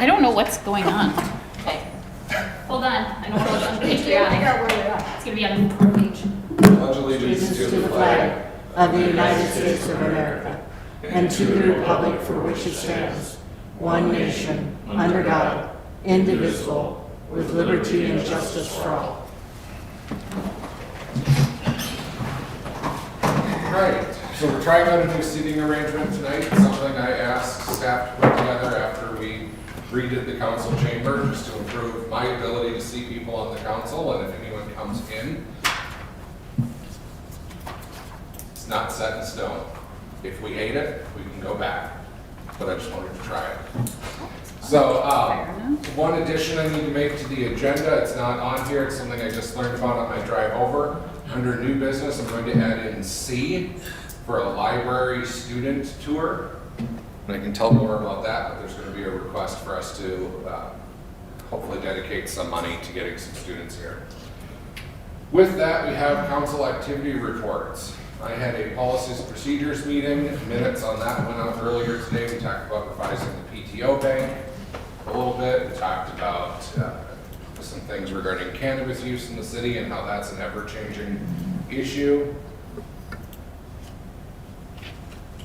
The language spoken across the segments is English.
I don't know what's going on. Okay. Hold on. I don't know what page we're on. It's going to be on the front page. Pledge allegiance to the flag of the United States of America and to the republic for which it stands, one nation, under God, indivisible, with liberty and justice for all. Right, so we're trying out a new seating arrangement tonight, something I asked staff to put together after we redid the council chamber, just to improve my ability to see people on the council, and if anyone comes in, it's not set in stone. If we hate it, we can go back, but I just wanted to try it. So, one addition I need to make to the agenda, it's not on here, it's something I just learned about on my drive over. Under new business, I'm going to add in C for a library student tour. And I can tell more about that, but there's going to be a request for us to hopefully dedicate some money to getting some students here. With that, we have council activity reports. I had a policies and procedures meeting, minutes on that went out earlier today. We talked about revising the PTO bank a little bit. We talked about some things regarding cannabis use in the city and how that's an ever-changing issue.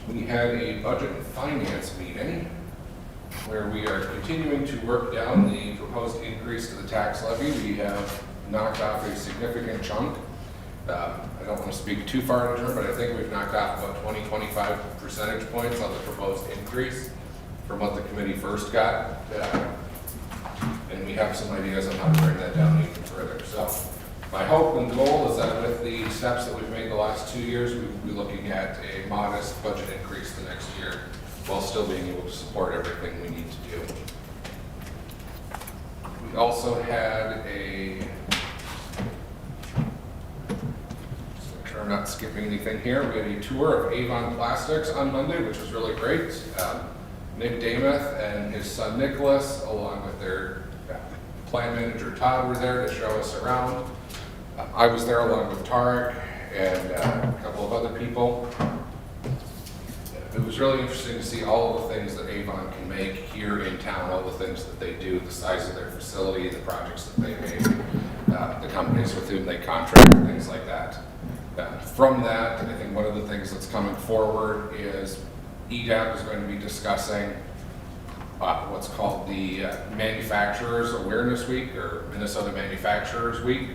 We had a budget and finance meeting where we are continuing to work down the proposed increase to the tax levy. We have knocked off a significant chunk. I don't want to speak too far in term, but I think we've knocked off about 20-25 percentage points on the proposed increase from what the committee first got. And we have some ideas on how to bring that down even further. So my hope and goal is that with the steps that we've made the last 2 years, we will be looking at a modest budget increase the next year while still being able to support everything we need to do. We also had a, just make sure I'm not skipping anything here, we had a tour of Avon Plastics on Monday, which was really great. Nick Damath and his son Nicholas, along with their plant manager Todd, were there to show us around. I was there along with Tarek and a couple of other people. It was really interesting to see all of the things that Avon can make here in town, all the things that they do, the size of their facility, the projects that they make, the companies with whom they contract, things like that. From that, I think one of the things that's coming forward is EDAP is going to be discussing what's called the Manufacturers Awareness Week, or Minnesota Manufacturers Week.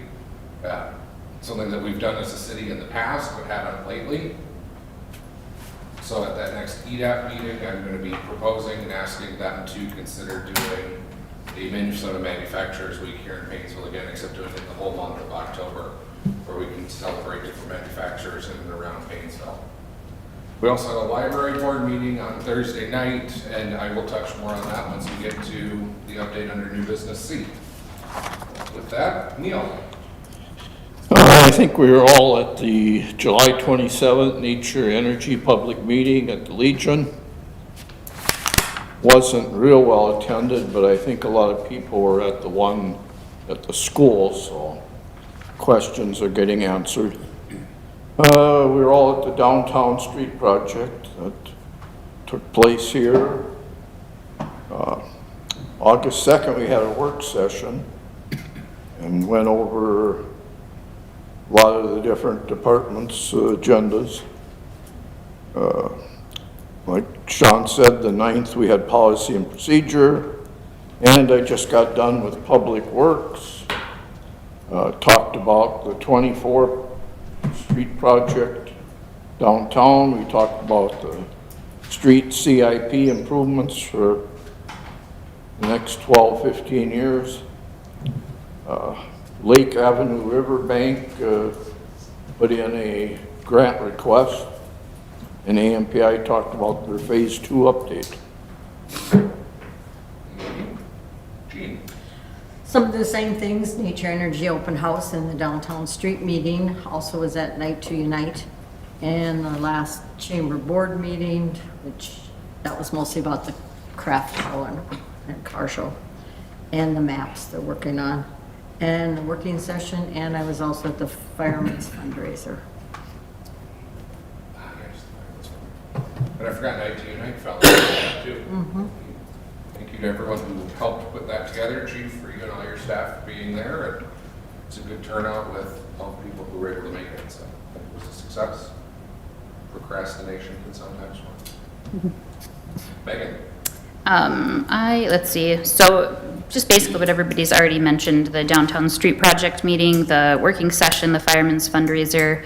Something that we've done as a city in the past, but haven't lately. So at that next EDAP meeting, I'm going to be proposing and asking them to consider doing a Minnesota Manufacturers Week here in Painesville again, except doing it the whole month of October, where we can celebrate different manufacturers in and around Painesville. We also had a library board meeting on Thursday night, and I will touch more on that once we get to the update under new business C. With that, Neil. I think we were all at the July 27th Nature Energy Public Meeting at the Legion. Wasn't real well attended, but I think a lot of people were at the one at the school, so questions are getting answered. We were all at the Downtown Street Project that took place here. August 2nd, we had a work session and went over a lot of the different departments' agendas. Like Sean said, the 9th we had policy and procedure, and I just got done with Public Works. Talked about the 24th Street project downtown. We talked about the street CIP improvements for the next 12-15 years. Lake Avenue Riverbank put in a grant request, and AMPI talked about their phase 2 update. Gene. Some of the same things, Nature Energy Open House and the Downtown Street meeting also was at Night to Unite. And the last Chamber Board meeting, which that was mostly about the craft show and car show and the maps they're working on. And the working session, and I was also at the Fireman's fundraiser. But I forgot Night to Unite fell into that too. Thank you, to everyone who helped put that together, Chief, for you and all your staff for being there. And it's a good turnout with all the people who were able to make it, so it was a success. Procrastination can sometimes work. Megan? Let's see, so just basically what everybody's already mentioned, the downtown street project meeting, the working session, the fireman's fundraiser,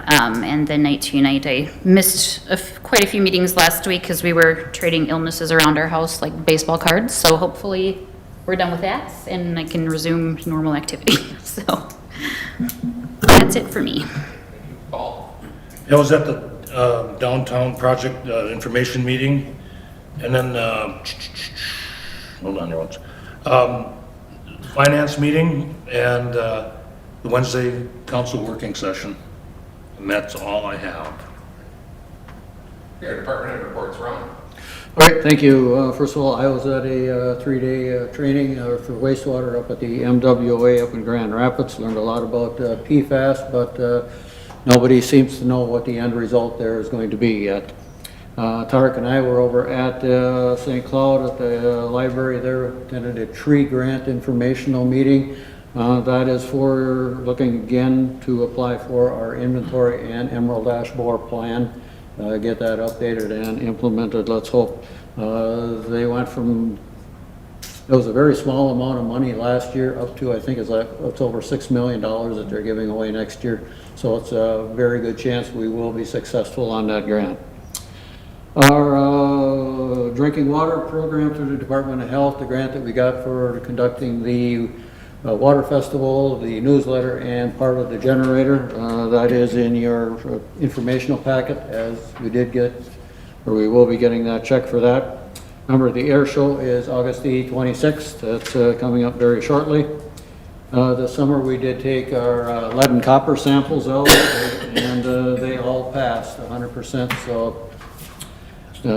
and then Night to Unite. I missed quite a few meetings last week because we were trading illnesses around our house like baseball cards, so hopefully we're done with that and I can resume normal activity, so that's it for me. Paul? I was at the downtown project information meeting, and then, hold on there once. Finance meeting and the Wednesday council working session. And that's all I have. Here, department head reports, Ron. All right, thank you. First of all, I was at a 3-day training for wastewater up at the MWA up in Grand Rapids. Learned a lot about PFAS, but nobody seems to know what the end result there is going to be yet. Tarek and I were over at St. Cloud at the library there, attended a tree grant informational meeting. That is for looking again to apply for our inventory and emerald ash borer plan. Get that updated and implemented. Let's hope. They went from, it was a very small amount of money last year up to, I think it's over $6 million that they're giving away next year. So it's a very good chance we will be successful on that grant. Our drinking water program through the Department of Health, the grant that we got for conducting the water festival, the newsletter, and part of the generator, that is in your informational packet, as we did get, or we will be getting that check for that. Remember, the air show is August the 26th. That's coming up very shortly. This summer we did take our lead and copper samples out, and they all passed 100%, so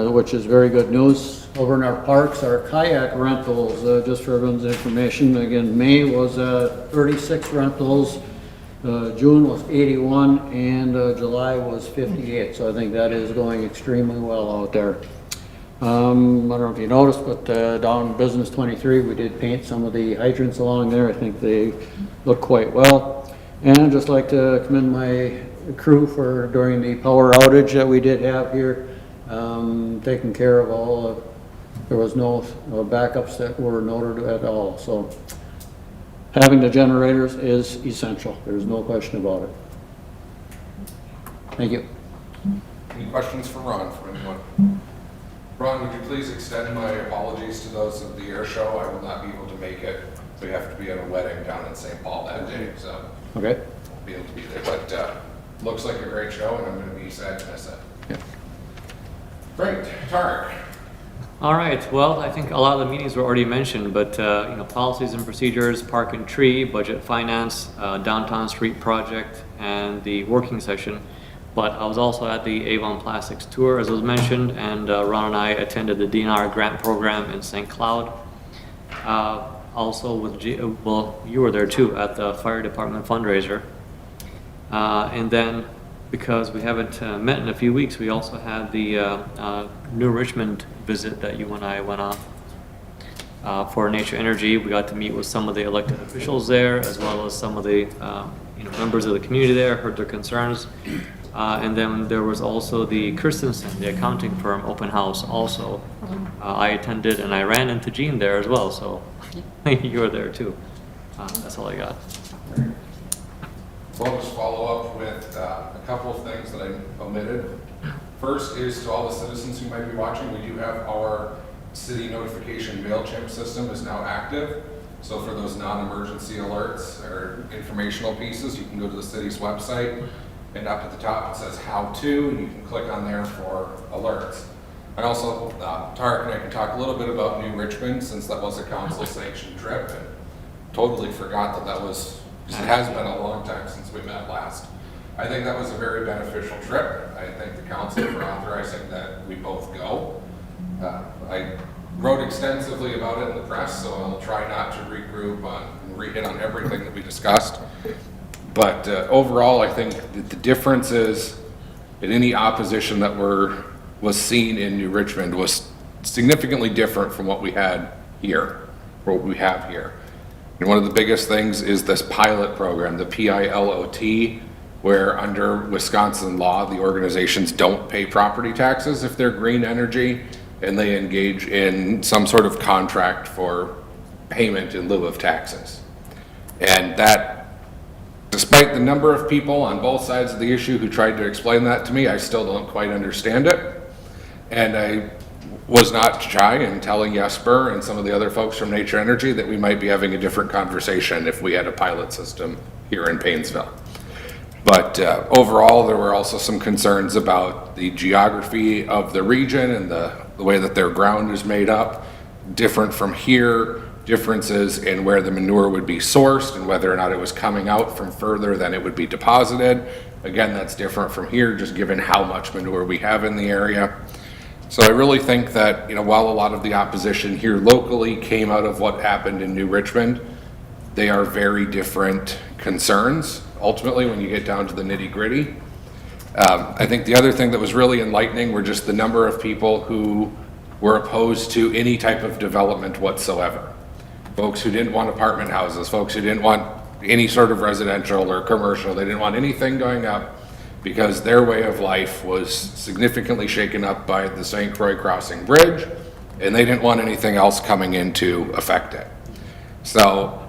which is very good news. Over in our parks, our kayak rentals, just for everyone's information, again, May was 36 rentals, June was 81, and July was 58. So I think that is going extremely well out there. I don't know if you noticed, but down Business 23, we did paint some of the hydrants along there. I think they look quite well. And I'd just like to commend my crew for during the power outage that we did have here, taking care of all. There was no backups that were noted at all. So having the generators is essential. There's no question about it. Thank you. Any questions for Ron from anyone? Ron, would you please extend my apologies to those of the air show? I will not be able to make it. We have to be at a wedding down in St. Paul that day, so Okay. won't be able to be there. But looks like a great show, and I'm going to be sad to miss it. Yeah. Great, Tarek. All right, well, I think a lot of the meetings were already mentioned, but, policies and procedures, park and tree, budget finance, downtown street project, and the working session. But I was also at the Avon Plastics tour, as was mentioned, and Ron and I attended the DNR grant program in St. Cloud. Also with, well, you were there too, at the fire department fundraiser. And then, because we haven't met in a few weeks, we also had the New Richmond visit that you and I went on for Nature Energy. We got to meet with some of the elected officials there, as well as some of the members of the community there, heard their concerns. And then there was also the Christensen, the accounting firm, open house also. I attended, and I ran into Jean there as well, so you were there too. That's all I got. So I'll just follow up with a couple of things that I omitted. First is to all the citizens who might be watching, we do have our city notification MailChimp system is now active. So for those non-emergency alerts or informational pieces, you can go to the city's website, and up at the top it says how to, and you can click on there for alerts. And also, Tarek and I can talk a little bit about New Richmond, since that was a council sanctioned trip, and totally forgot that was, it has been a long time since we met last. I think that was a very beneficial trip. I thank the council for authorizing that we both go. I wrote extensively about it in the press, so I'll try not to regroup on and re-hit on everything that we discussed. But overall, I think that the difference is that any opposition that was seen in New Richmond was significantly different from what we had here, what we have here. And one of the biggest things is this pilot program, the PILOT, where under Wisconsin law, the organizations don't pay property taxes if they're green energy, and they engage in some sort of contract for payment in lieu of taxes. And that, despite the number of people on both sides of the issue who tried to explain that to me, I still don't quite understand it. And I was not shy in telling Jesper and some of the other folks from Nature Energy that we might be having a different conversation if we had a pilot system here in Painesville. But overall, there were also some concerns about the geography of the region and the way that their ground is made up, different from here, differences in where the manure would be sourced and whether or not it was coming out from further than it would be deposited. Again, that's different from here, just given how much manure we have in the area. So I really think that, while a lot of the opposition here locally came out of what happened in New Richmond, they are very different concerns, ultimately, when you get down to the nitty-gritty. I think the other thing that was really enlightening were just the number of people who were opposed to any type of development whatsoever. Folks who didn't want apartment houses, folks who didn't want any sort of residential or commercial, they didn't want anything going up because their way of life was significantly shaken up by the St. Croix Crossing Bridge, and they didn't want anything else coming in to affect it. So,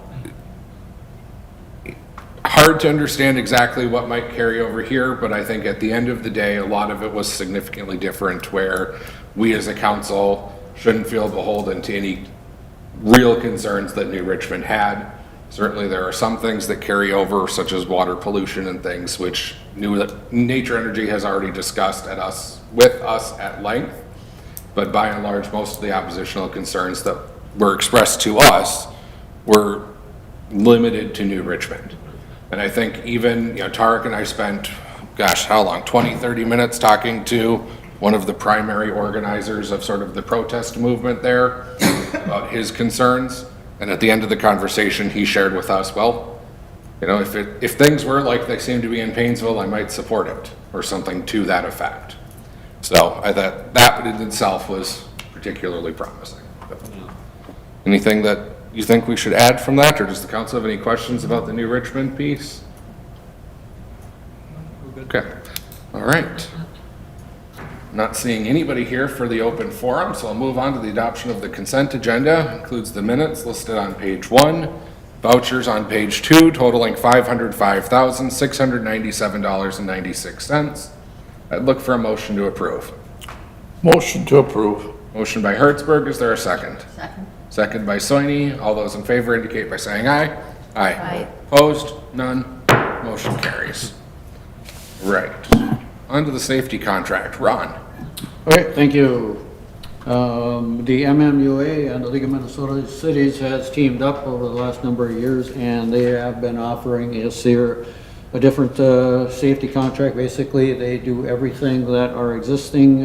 hard to understand exactly what might carry over here, but I think at the end of the day, a lot of it was significantly different, where we as a council shouldn't feel beholden to any real concerns that New Richmond had. Certainly there are some things that carry over, such as water pollution and things, which Nature Energy has already discussed with us at length. But by and large, most of the oppositional concerns that were expressed to us were limited to New Richmond. And I think even, Tarek and I spent, how long? 20, 30 minutes talking to one of the primary organizers of sort of the protest movement there about his concerns. And at the end of the conversation, he shared with us, well, if things were like they seem to be in Painesville, I might support it, or something to that effect. So I thought that in itself was particularly promising. Anything that you think we should add from that, or does the council have any questions about the New Richmond piece? Okay, all right. Not seeing anybody here for the open forum, so I'll move on to the adoption of the consent agenda. Includes the minutes listed on page 1, vouchers on page 2 totaling $505,697.96. I'd look for a motion to approve. Motion to approve. Motion by Hertzberg, is there a second? Second. Second by Soini. All those in favor indicate by saying aye. Aye. Aye. Opposed? None. Motion carries. Right. On to the safety contract. Ron. All right, thank you. The MMUA and the League of Minnesota Cities has teamed up over the last number of years, and they have been offering us here a different safety contract. Basically, they do everything that our existing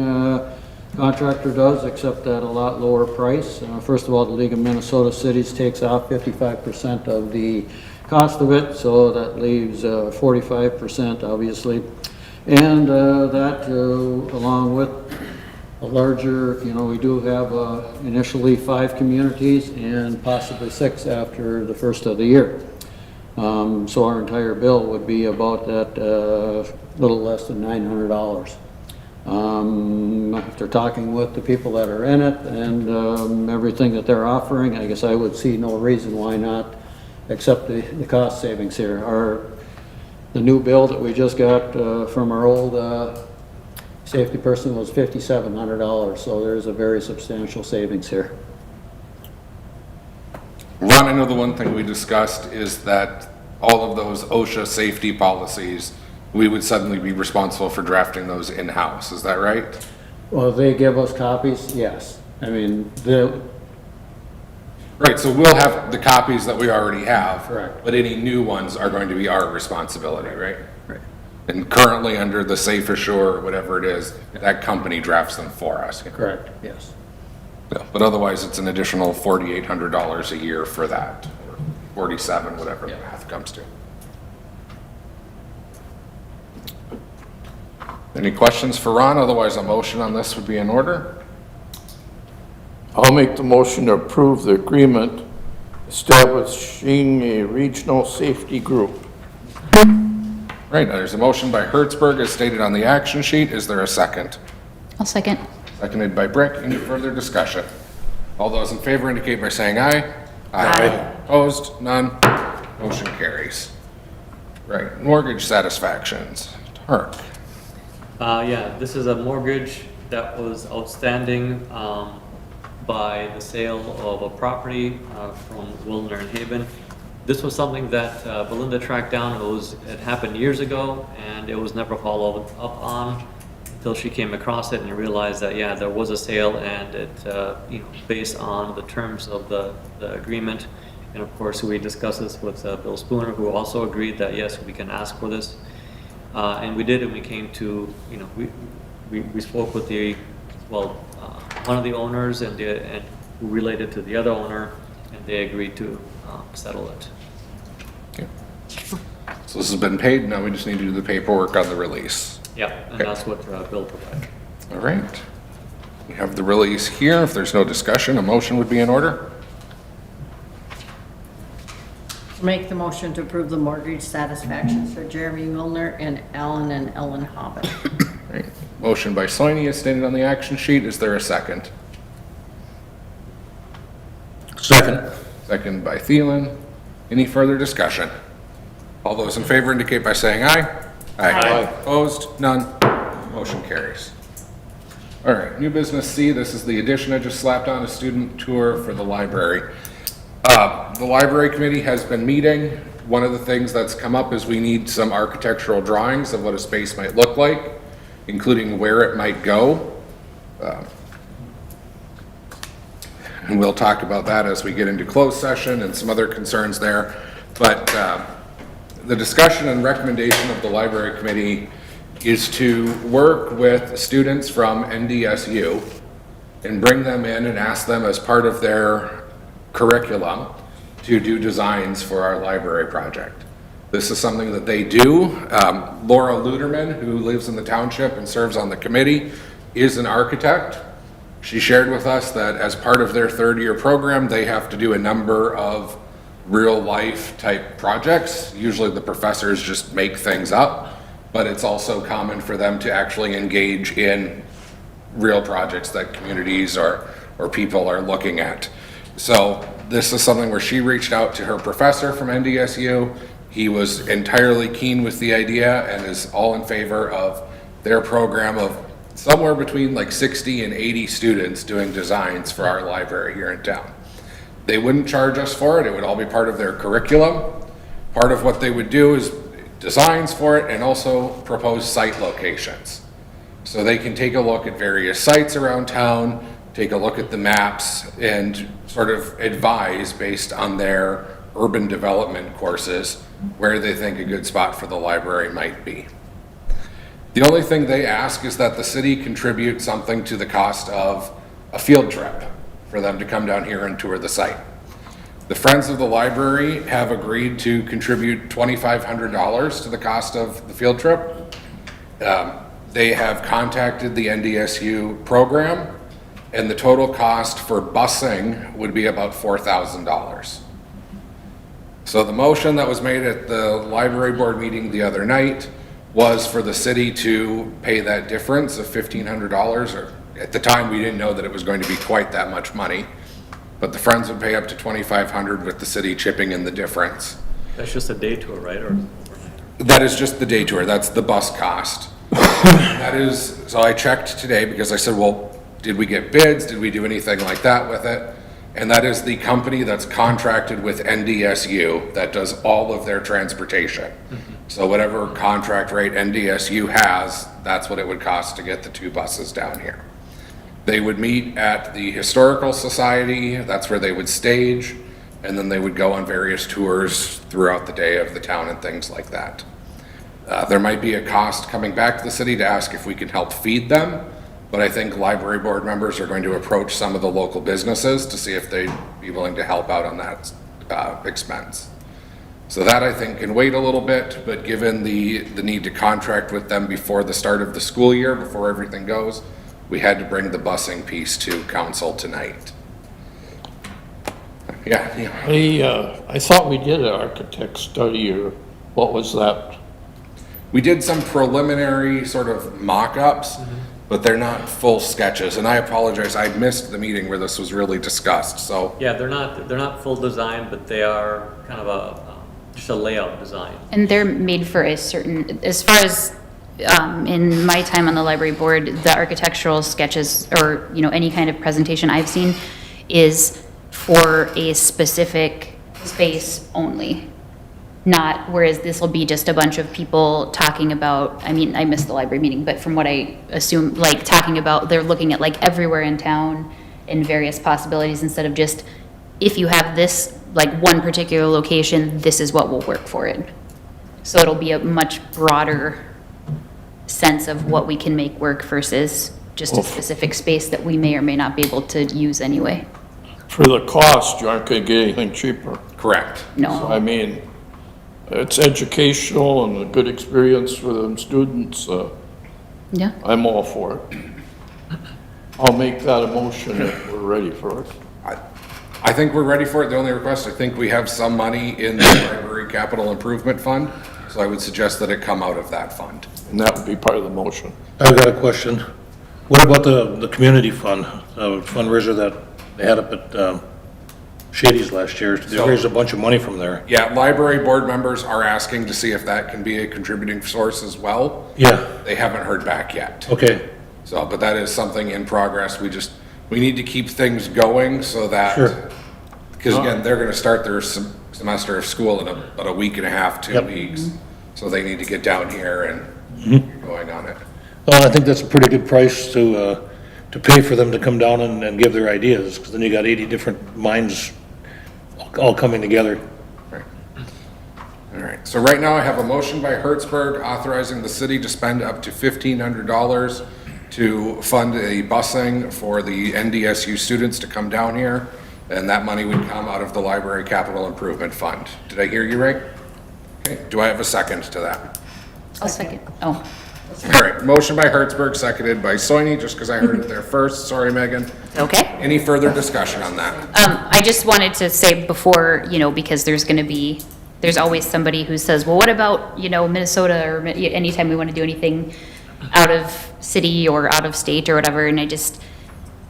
contractor does, except at a lot lower price. First of all, the League of Minnesota Cities takes off 55% of the cost of it, so that leaves 45%, obviously. And that, along with a larger, we do have initially 5 communities and possibly 6 after the first of the year. So our entire bill would be about that little less than $900. After talking with the people that are in it and everything that they're offering, I guess I would see no reason why not accept the cost savings here. The new bill that we just got from our old safety person was $5,700, so there's a very substantial savings here. Ron, I know the one thing we discussed is that all of those OSHA safety policies, we would suddenly be responsible for drafting those in-house. Is that right? Well, they give us copies, yes. I mean, Right, so we'll have the copies that we already have. Correct. But any new ones are going to be our responsibility, right? Right. And currently under the Safe Assure or whatever it is, that company drafts them for us. Correct, yes. Yeah, but otherwise, it's an additional $4,800 a year for that, or $47, whatever the math comes to. Any questions for Ron? Otherwise, a motion on this would be in order. I'll make the motion to approve the agreement establishing a regional safety group. Right, there's a motion by Hertzberg as stated on the action sheet. Is there a second? I'll second. Seconded by Brick. Any further discussion? All those in favor indicate by saying aye. Aye. Opposed? None. Motion carries. Right, mortgage satisfactions. Tark. Yeah, this is a mortgage that was outstanding by the sale of a property from Wilner and Haven. This was something that Belinda tracked down. It happened years ago, and it was never followed up on until she came across it and realized that, yeah, there was a sale, and it, based on the terms of the agreement. And of course, we discussed this with Bill Spooner, who also agreed that, yes, we can ask for this. And we did, and we came to, we spoke with one of the owners and who related to the other owner, and they agreed to settle it. Okay. So this has been paid, now we just need to do the paperwork on the release. Yeah, and Okay. that's what Bill provided. All right. We have the release here. If there's no discussion, a motion would be in order. Make the motion to approve the mortgage satisfactions for Jeremy Milner and Alan and Ellen Hobbit. Right. Motion by Soini is stated on the action sheet. Is there a second? Second. Second by Thielen. Any further discussion? All those in favor indicate by saying aye. Aye. Opposed? None. Motion carries. All right, new business C, this is the addition I just slapped on, a student tour for the library. The library committee has been meeting. One of the things that's come up is we need some architectural drawings of what a space might look like, including where it might go. And we'll talk about that as we get into closed session and some other concerns there. But the discussion and recommendation of the library committee is to work with students from NDSU and bring them in and ask them as part of their curriculum to do designs for our library project. This is something that they do. Laura Luderman, who lives in the township and serves on the committee, is an architect. She shared with us that as part of their third-year program, they have to do a number of real-life type projects. Usually the professors just make things up, but it's also common for them to actually engage in real projects that communities or people are looking at. So this is something where she reached out to her professor from NDSU. He was entirely keen with the idea and is all in favor of their program of somewhere between like 60 and 80 students doing designs for our library here in town. They wouldn't charge us for it. It would all be part of their curriculum. Part of what they would do is designs for it and also propose site locations. So they can take a look at various sites around town, take a look at the maps, and sort of advise based on their urban development courses where they think a good spot for the library might be. The only thing they ask is that the city contribute something to the cost of a field trip for them to come down here and tour the site. The Friends of the Library have agreed to contribute $2,500 to the cost of the field trip. They have contacted the NDSU program, and the total cost for busing would be about $4,000. So the motion that was made at the library board meeting the other night was for the city to pay that difference of $1,500, or at the time, we didn't know that it was going to be quite that much money, but the Friends would pay up to $2,500 with the city chipping in the difference. That's just a day tour, right? Or That is just the day tour, that's the bus cost. That is, so I checked today because I said, well, did we get bids? Did we do anything like that with it? And that is the company that's contracted with NDSU that does all of their transportation. So whatever contract rate NDSU has, that's what it would cost to get the two buses down here. They would meet at the Historical Society, that's where they would stage, and then they would go on various tours throughout the day of the town and things like that. There might be a cost coming back to the city to ask if we can help feed them, but I think library board members are going to approach some of the local businesses to see if they'd be willing to help out on that expense. So that I think can wait a little bit, but given the need to contract with them before the start of the school year, before everything goes, we had to bring the busing piece to council tonight. Yeah. I thought we did an architect study, or what was that? We did some preliminary sort of mock-ups, but they're not full sketches. And I apologize, I missed the meeting where this was really discussed, so. Yeah, they're not full design, but they are kind of just a layout design. And they're made for a certain, as far as, in my time on the library board, the architectural sketches or, any kind of presentation I've seen is for a specific space only. Not, whereas this will be just a bunch of people talking about, I missed the library meeting, but from what I assume, like talking about, they're looking at like everywhere in town and various possibilities instead of just, if you have this, like one particular location, this is what will work for it. So it'll be a much broader sense of what we can make work versus just a specific space that we may or may not be able to use anyway. For the cost, you aren't gonna get anything cheaper. Correct. No. I mean, it's educational and a good experience for them students. Yeah. I'm all for it. I'll make that a motion if we're ready for it. I think we're ready for it. The only request, I think we have some money in the library capital improvement fund, so I would suggest that it come out of that fund. And that would be part of the motion. I've got a question. What about the community fund, fundraiser that they had up at Shady's last year? They raised a bunch of money from there. Yeah, library board members are asking to see if that can be a contributing source as well. Yeah, They haven't heard back yet. okay, So, but that is something in progress. We need to keep things going so that. Sure. Because again, they're gonna start their semester of school in about a week and a half, 2 Yep. weeks. So they need to get down here and going on it. well, I think that's a pretty good price to pay for them to come down and give their ideas, because then you got 80 different minds all coming together. Right. All right, so right now I have a motion by Hertzberg authorizing the city to spend up to $1,500 to fund a busing for the NDSU students to come down here, and that money would come out of the library capital improvement fund. Did I hear you right? Okay, do I have a second to that? I'll second. Oh, All right, motion by Hertzberg, seconded by Soini, just because I heard it there first. Sorry, Megan. okay. Any further discussion on that? I just wanted to say before, because there's always somebody who says, well, what about, Minnesota or anytime we want to do anything out of city or out of state or whatever. And I just,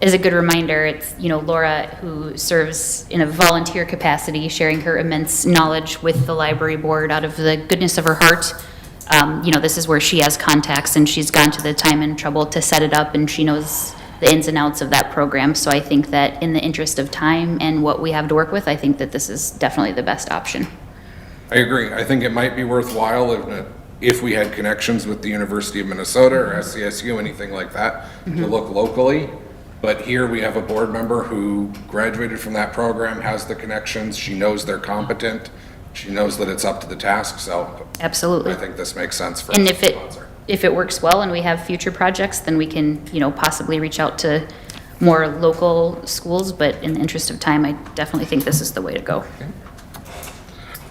as a good reminder, it's, Laura who serves in a volunteer capacity, sharing her immense knowledge with the library board out of the goodness of her heart. This is where she has contacts and she's gone to the time and trouble to set it up and she knows the ins and outs of that program. So I think that in the interest of time and what we have to work with, I think that this is definitely the best option. I agree. I think it might be worthwhile if we had connections with the University of Minnesota or SCSU, anything like that, to look locally. But here we have a board member who graduated from that program, has the connections, she knows they're competent, she knows that it's up to the task, so Absolutely. I think this makes sense for us And to if it, sponsor. if it works well and we have future projects, then we can, possibly reach out to more local schools, but in the interest of time, I definitely think this is the way to go.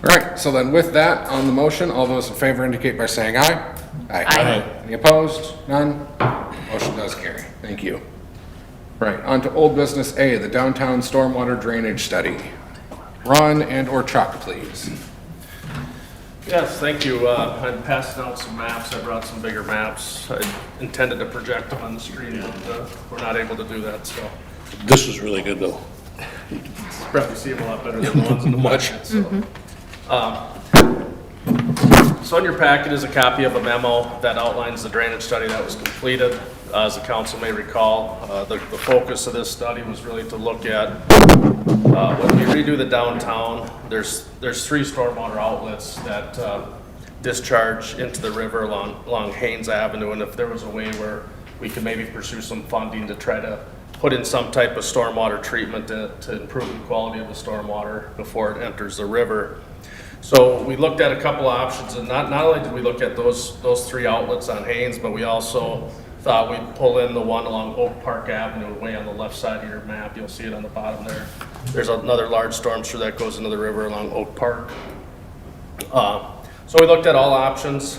All right, so then with that, on the motion, all those in favor indicate by saying aye. Aye. Any opposed? None? Motion does carry. Thank you. Right, on to old business A, the downtown stormwater drainage study. Ron and/or Chuck, please. Yes, thank you. I passed out some maps. I brought some bigger maps. I intended to project them on the screen, but we're not able to do that, so. This is really good, though. Probably see them a lot better than the ones in the budget, so. So in your packet is a copy of a memo that outlines the drainage study that was completed. As the council may recall, the focus of this study was really to look at, when we redo the downtown, there's 3 stormwater outlets that discharge into the river along Haynes Avenue, and if there was a way where we could maybe pursue some funding to try to put in some type of stormwater treatment to improve the quality of the stormwater before it enters the river. So we looked at a couple of options, and not only did we look at those 3 outlets on Haynes, but we also thought we'd pull in the one along Oak Park Avenue, way on the left side of your map. You'll see it on the bottom there. There's another large storm sewer that goes into the river along Oak Park. So we looked at all options.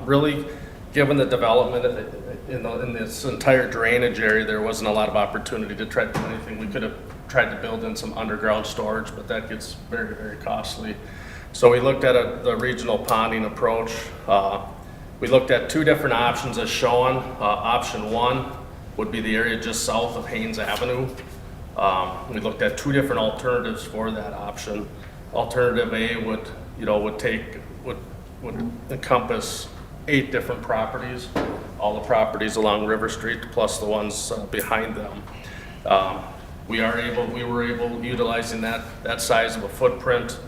Really, given the development in this entire drainage area, there wasn't a lot of opportunity to try to do anything. We could have tried to build in some underground storage, but that gets very, very costly. So we looked at the regional ponding approach. We looked at two different options as shown. Option one would be the area just south of Haynes Avenue. We looked at two different alternatives for that option. Alternative A would encompass 8 different properties, all the properties along River Street plus the ones behind them. We were able, utilizing that size of a footprint,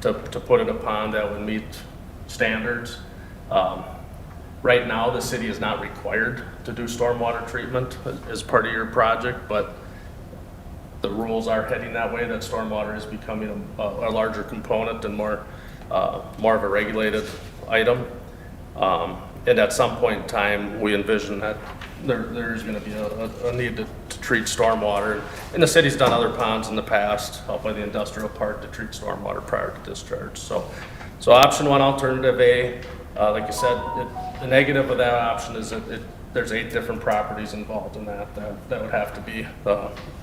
to put in a pond that would meet standards. Right now, the city is not required to do stormwater treatment as part of your project, but the rules are heading that way, that stormwater is becoming a larger component and more of a regulated item. And at some point in time, we envision that there's going to be a need to treat stormwater. And the city's done other ponds in the past, out by the industrial park, to treat stormwater prior to discharge. So option one, alternative A, like I said, the negative of that option is that there's 8 different properties involved in that would have to be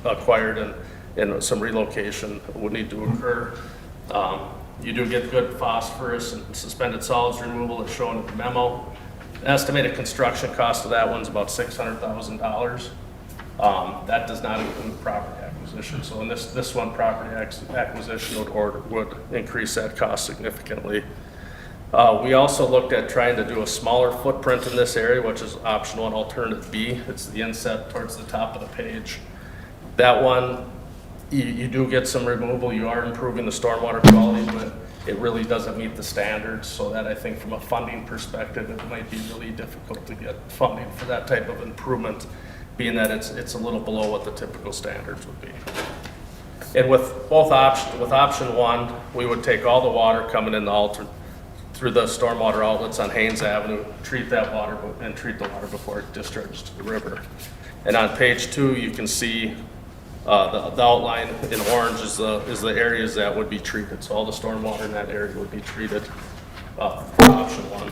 acquired, and some relocation would need to occur. You do get good phosphorus and suspended solids removal as shown in the memo. The estimated construction cost of that one's about $600,000. That does not include property acquisition. So in this one, property acquisition would increase that cost significantly. We also looked at trying to do a smaller footprint in this area, which is option one, alternative B. It's the inset towards the top of the page. That one, you do get some removal. You are improving the stormwater quality, but it really doesn't meet the standards. So that, I think, from a funding perspective, it might be really difficult to get funding for that type of improvement, being that it's a little below what the typical standards would be. And with option one, we would take all the water coming in through the stormwater outlets on Haynes Avenue, treat that water, and treat the water before it discharges to the river. And on page 2, you can see the outline in orange is the areas that would be treated. So all the stormwater in that area would be treated for option one.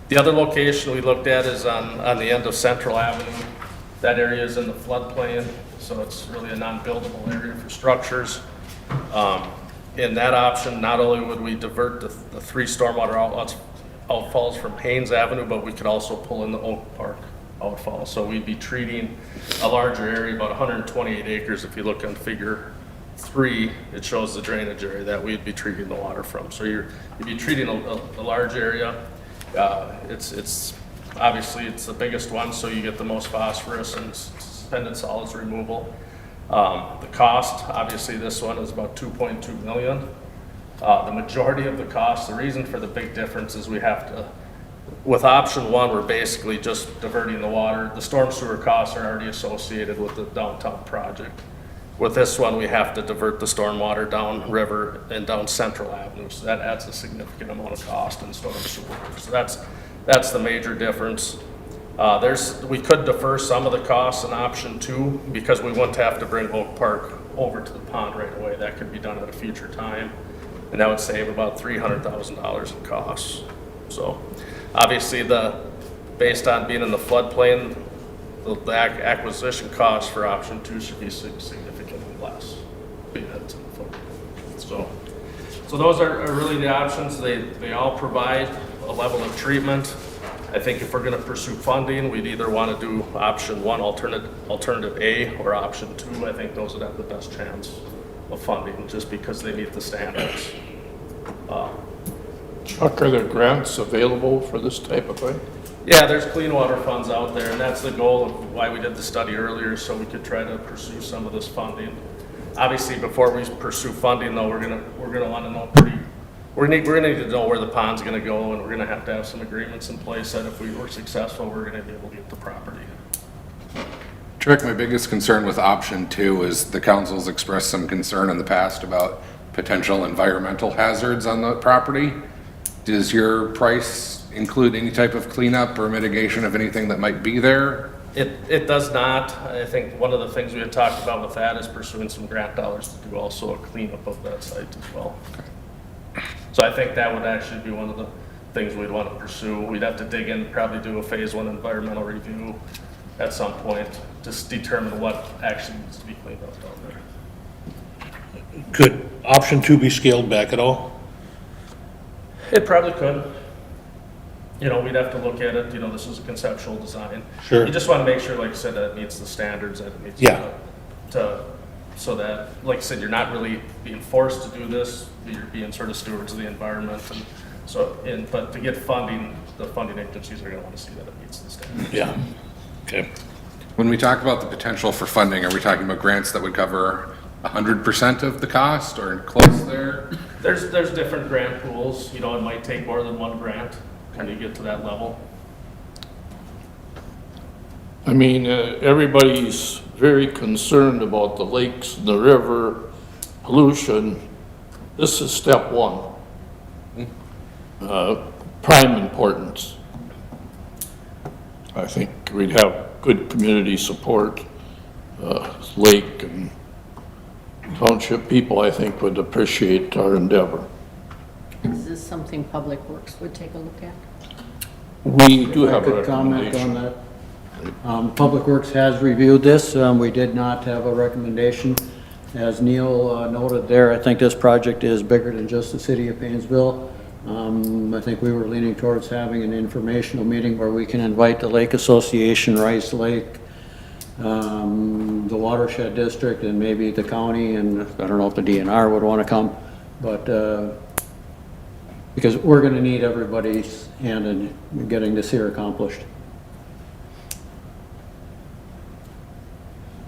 The other location we looked at is on the end of Central Avenue. That area is in the floodplain, so it's really a non-buildable area for structures. In that option, not only would we divert the 3 stormwater outfalls from Haynes Avenue, but we could also pull in the Oak Park outfall. So we'd be treating a larger area, about 128 acres. If you look on figure 3, it shows the drainage area that we'd be treating the water from. So you'd be treating a large area. It's obviously it's the biggest one, so you get the most phosphorus and suspended solids removal. The cost, obviously this one is about $2.2 million. The majority of the cost, the reason for the big difference is with option one, we're basically just diverting the water. The storm sewer costs are already associated with the downtown project. With this one, we have to divert the storm water down river and down Central Avenue, so that adds a significant amount of cost in storm sewer. So that's the major difference. We could defer some of the costs in option two because we wouldn't have to bring Oak Park over to the pond right away. That could be done at a future time, and that would save about $300,000 in costs. So obviously based on being in the floodplain, the acquisition cost for option two should be significantly less, being that it's in the floodplain. So those are really the options. They all provide a level of treatment. I think if we're going to pursue funding, we'd either want to do option one, alternative A, or option two. I think those would have the best chance of funding just because they meet the standards. Chuck, are there grants available for this type of thing? Yeah, there's clean water funds out there, and that's the goal of why we did the study earlier, so we could try to pursue some of this funding. Obviously, before we pursue funding, though, we're gonna want to know we're gonna need to know where the pond's gonna go, and we're gonna have to have some agreements in place that if we were successful, we're gonna be able to get the property. Trick, my biggest concern with option two is the council's expressed some concern in the past about potential environmental hazards on the property. Does your price include any type of cleanup or mitigation of anything that might be there? It does not. I think one of the things we had talked about with that is pursuing some grant dollars to do also a cleanup of that site as well. So I think that would actually be one of things we'd want to pursue. We'd have to dig in, probably do a phase 1 environmental review at some point, just determine what actually needs to be cleaned up down there. Could option 2 be scaled back at all? It probably could. You know, we'd have to look at it, you know, this is a conceptual design. Sure. You just want to make sure, like I said, that it meets the standards, that it meets. Yeah. So that, like I said, you're not really being forced to do this, you're being sort of stewards of the environment, and so, but to get funding, the funding agencies are gonna want to see that it meets the standards. Yeah. Okay. When we talk about the potential for funding, are we talking about grants that would cover 100% of the cost or close there? There's different grant pools, you know, it might take more than one grant, kind of get to that level. I mean, everybody's very concerned about the lakes and the river pollution. This is step one. Prime importance. I think we'd have good community support. Lake and township people, I think, would appreciate our endeavor. Is this something Public Works would take a look at? We do have a Could comment on recommendation. that. Public Works has reviewed this. We did not have a recommendation. As Neil noted there, I think this project is bigger than just the city of Painesville. I think we were leaning towards having an informational meeting where we can invite the Lake Association, Rice Lake, the Watershed District, and maybe the county, and I don't know if the DNR would want to come, but, because we're going to need everybody's hand in getting this here accomplished.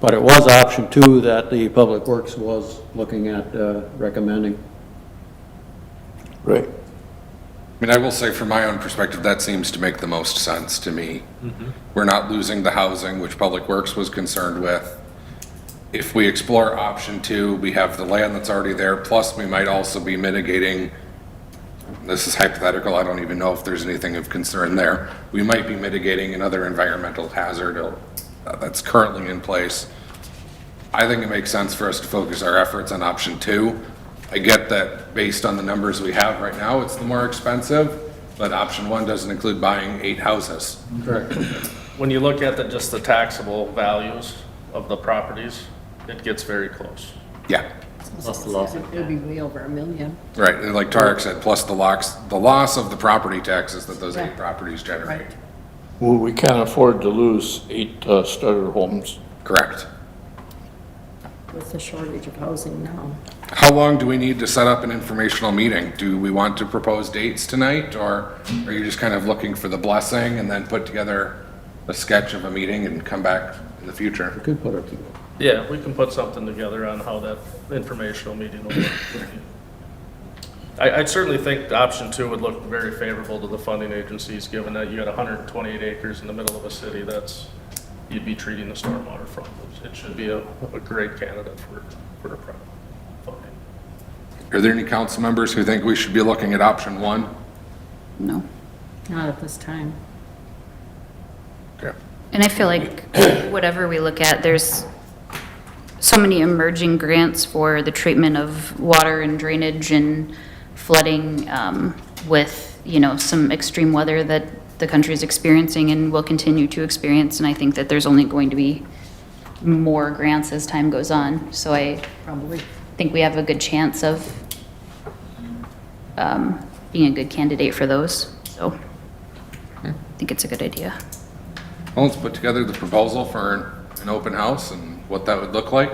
But it was option 2 that the Public Works was looking at recommending. Right. I mean, I will say from my own perspective, that seems to make the most sense to me. We're not losing the housing, which Public Works was concerned with. If we explore option 2, we have the land that's already there, plus we might also be mitigating, this is hypothetical, I don't even know if there's anything of concern there. We might be mitigating another environmental hazard that's currently in place. I think it makes sense for us to focus our efforts on option 2. I get that based on the numbers we have right now, it's the more expensive, but option 1 doesn't include buying 8 houses. Correct. When you look at just the taxable values of the properties, it gets very close. Yeah, Plus the loss of It would be way over $1 million. right, and like Tarek said, plus the loss of the property taxes that those 8 Right. properties generate. Right. Well, we can't afford to lose 8 starter homes. Correct. With the shortage of housing now. How long do we need to set up an informational meeting? Do we want to propose dates tonight, or are you just kind of looking for the blessing and then put together a sketch of a meeting and come back in the future? We could put it together. Yeah, we can put something together on how that informational meeting will look. I'd certainly think option 2 would look very favorable to the funding agencies, given that you got 128 acres in the middle of a city that's, you'd be treating the stormwater from. It should be a great candidate for a project funding. Are there any council members who think we should be looking at option 1? No. Not at this time. Okay. And I feel like whatever we look at, there's so many emerging grants for the treatment of water and drainage and flooding with, you know, some extreme weather that the country is experiencing and will continue to experience. And I think that there's only going to be more grants as time goes on. So I Probably. think we have a good chance of being a good candidate for those. So I think it's a good idea. Well, let's put together the proposal for an open house and what that would look like,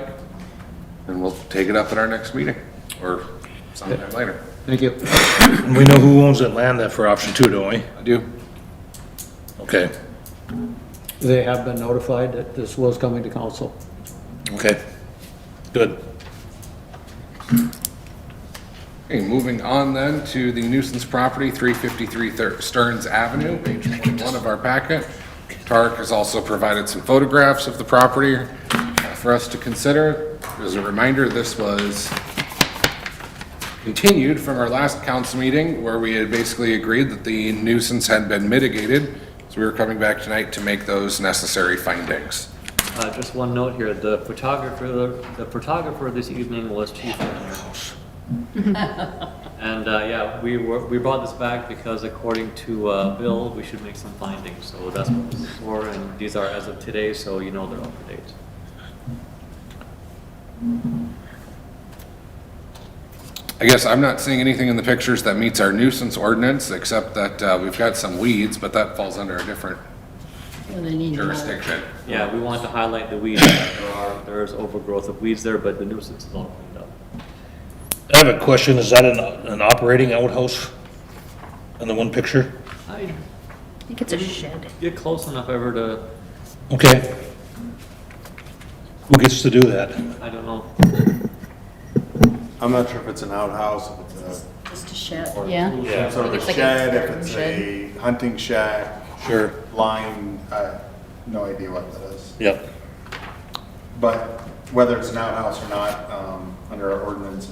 and we'll take it up at our next meeting, or sometime later. Thank you. And we know who owns that land for option 2, don't we? I do. Okay, They have been notified that this was coming to council. okay, good. Okay, moving on then to the nuisance property, 353 Stearns Avenue, page 21 of our packet. Tarek has also provided some photographs of the property for us to consider. As a reminder, this was continued from our last council meeting where we had basically agreed that the nuisance had been mitigated. So we were coming back tonight to make those necessary findings. Just one note here, the photographer this evening was Chief Engineer. And, yeah, we brought this back because according to, Bill, we should make some findings. So that's what this is for, and these are as of today, so you know they're up to date. I guess I'm not seeing anything in the pictures that meets our nuisance ordinance, except that we've got some weeds, but that falls under a different And they need to know. jurisdiction. Yeah, we wanted to highlight the weeds. There is overgrowth of weeds there, but the nuisance is all cleaned up. I have a question, is that an operating outhouse in the one picture? I think it's a shed. get close enough ever to, Okay. Who gets to do that? I don't know. I'm not sure if it's an outhouse, if it's Just a shed. Yeah. a sort of a It's like a shed, if garden it's shed. a hunting shack, Sure, line, I have no idea what that is. yep. But whether it's an outhouse or not, under our ordinance,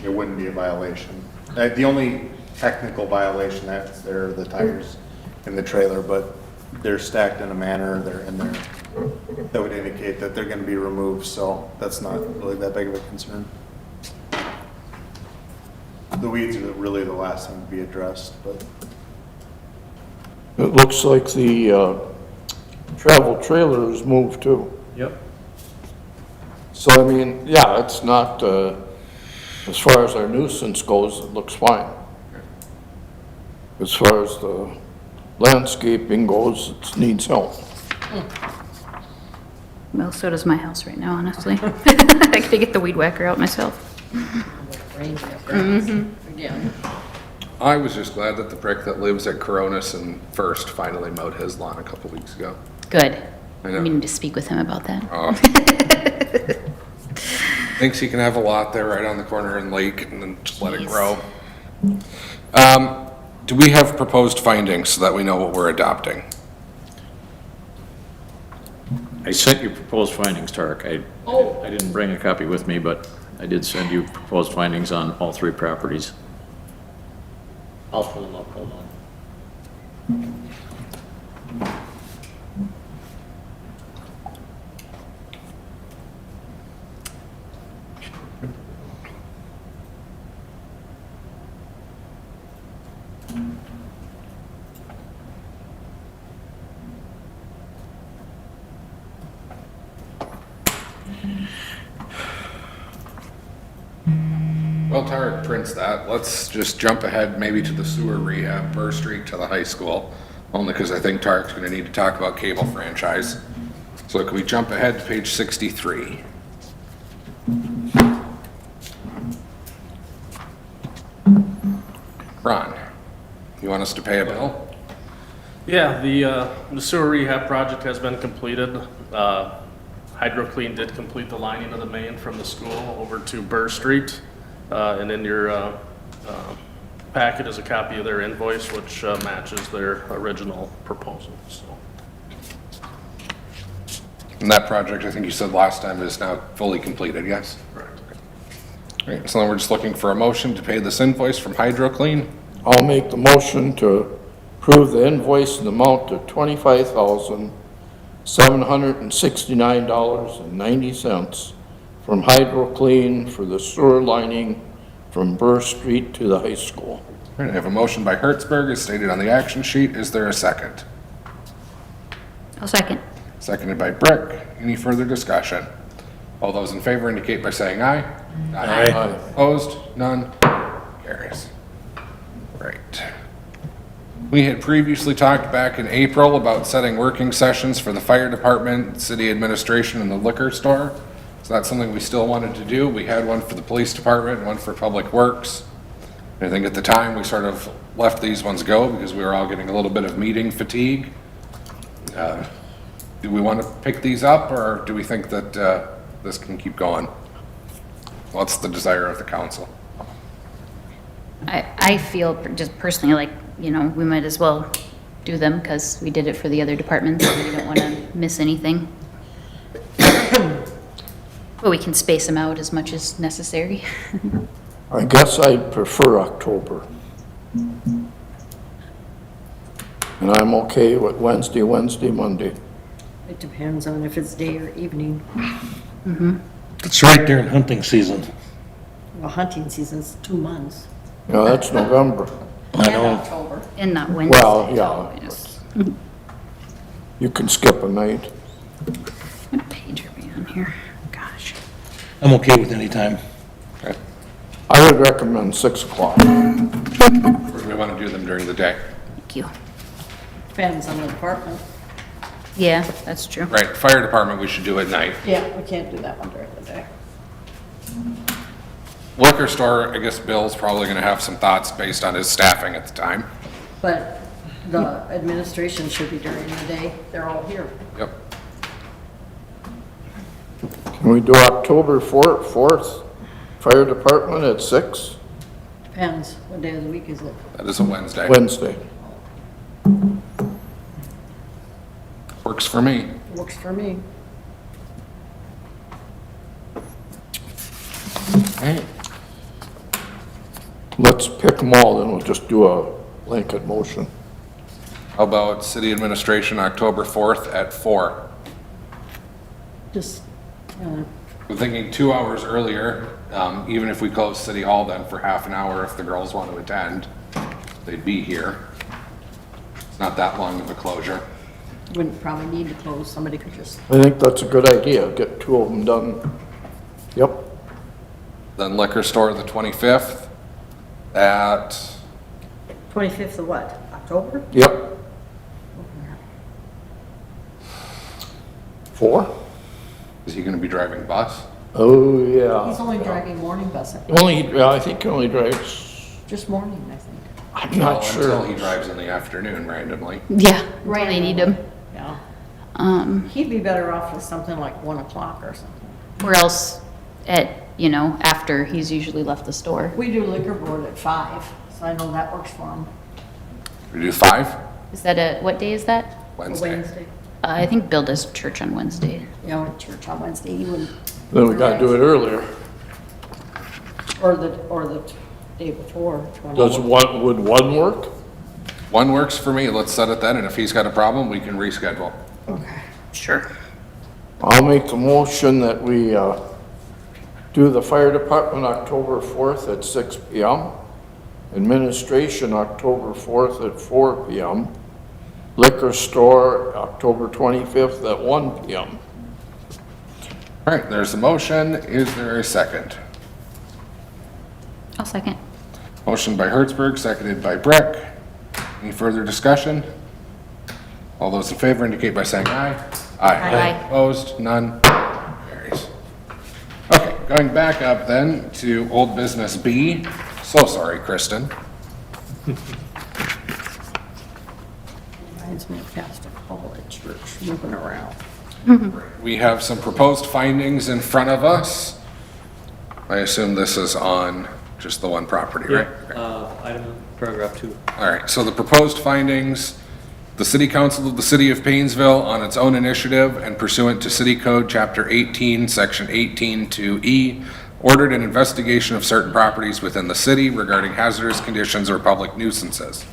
it wouldn't be a violation. The only technical violation that's there are the tires in the trailer, but they're stacked in a manner, they're in there, that would indicate that they're gonna be removed, so that's not really that big of a concern. The weeds are really the last thing to be addressed, but It looks like the travel trailer is moved too. Yep. So I mean, yeah, it's not, as far as our nuisance goes, it looks fine. As far as the landscaping goes, it needs help. Well, so does my house right now, honestly. I could get the weed whacker out myself. Again. I was just glad that the prick that lives at Coronis and First finally mowed his lawn a couple weeks ago. Good. I know. We need to speak with him about that. Thinks he can have a lot there right on the corner in Lake and then just let it Jeez. grow. Do we have proposed findings so that we know what we're adopting? I sent you proposed findings, Tarek. I didn't bring a copy with me, but I did send you proposed findings on all three properties. I'll pull them up, hold on. Well, Tarek prints that. Let's just jump ahead maybe to the sewer rehab, Burr Street to the high school. Only because I think Tarek's gonna need to talk about cable franchise. So can we jump ahead to page 63? Ron, you want us to pay a bill? Yeah, the sewer rehab project has been completed. HydroClean did complete the lining of the main from the school over to Burr Street. And in your packet is a copy of their invoice, which matches their original proposal, so. And that project, I think you said last time, is now fully completed, yes? Correct. All right, so then we're just looking for a motion to pay this invoice from HydroClean. I'll make the motion to approve the invoice in the amount of $25,769.90 from HydroClean for the sewer lining from Burr Street to the high school. All right, I have a motion by Hertzberg as stated on the action sheet. Is there a second? I'll second. Seconded by Brick. Any further discussion? All those in favor indicate by saying aye. Aye. Opposed? None? Carries. Right. We had previously talked back in April about setting working sessions for the fire department, city administration, and the liquor store. So that's something we still wanted to do. We had one for the police department, and one for public works. I think at the time, we sort of left these ones go because we were all getting a little bit of meeting fatigue. Do we want to pick these up, or do we think that this can keep going? What's the desire of the council? I feel just personally like, you know, we might as well do them because we did it for the other departments and we don't want to miss anything. But we can space them out as much as necessary. I guess I'd prefer October. And I'm okay with Wednesday, Monday. It depends on if it's day or evening. It's right there in hunting season. Well, hunting season's 2 months. No, that's November. I And know. October. In that Wednesday. Well, yeah. Yes. You can skip a night. What page are we on here? Gosh. I'm okay with any time. I would recommend 6 o'clock. Or we want to do them during the day. Thank you. Depends on the department. Yeah, that's true. Right, fire department, we should do at night. Yeah, we can't do that one during the day. Liquor store, I guess Bill's probably going to have some thoughts based on his staffing at the time. But the administration should be during the day. They're all here. Yep. Can we do October 4th, fire department at 6, Depends. What day of the week is it? That is a Wednesday. Wednesday? Works for me. Works for me. Let's pick them all, then we'll just do a blanket motion. How about city administration, October 4th at 4? Just, I'm thinking 2 hours earlier, even if we close city hall then for half an hour, if the girls want to attend, they'd be here. It's not that long of a closure. wouldn't probably need to close. Somebody could just, I think that's a good idea, get 2 of them done. Yep, Then liquor store the 25th at, 25th of what? October? yep. 4? is he going to be driving bus? Oh, yeah. He's only driving morning bus, I think he only drives, just morning, I think. I'm not Well, Until he sure. drives in the afternoon randomly. Yeah, right, they need him. Yeah. He'd be better off with something like 1 o'clock or something. Or else at, after he's usually left the store. We do liquor board at 5, so I know that works for him. We do 5? Is that what day is that? Wednesday. I think Bill does church on Wednesday. At church on Wednesday, he wouldn't, Then we gotta do it earlier. or the day before. Would 1 work? 1 works for me, let's set it then, and if he's got a problem, we can reschedule. Okay. Sure. I'll make a motion that we, do the fire department October 4th at 6 PM. Administration October 4th at 4 PM. Liquor store October 25th at 1 PM. All right, there's a motion. Is there a second? I'll second. Motion by Hertzberg, seconded by Brick. Any further discussion? All those in favor indicate by saying aye. Aye. Opposed? None? Carries. Okay, going back up then to old business B. So sorry, Kristen. Reminds me of Pastor Paul at church, moving around. We have some proposed findings in front of us. I assume this is on just the one property, right? Okay. Item paragraph 2. All right, so the proposed findings, the City Council of the City of Painesville, on its own initiative and pursuant to City Code, Chapter 18, Section 18-2E, ordered an investigation of certain properties within the city regarding hazardous conditions or public nuisances.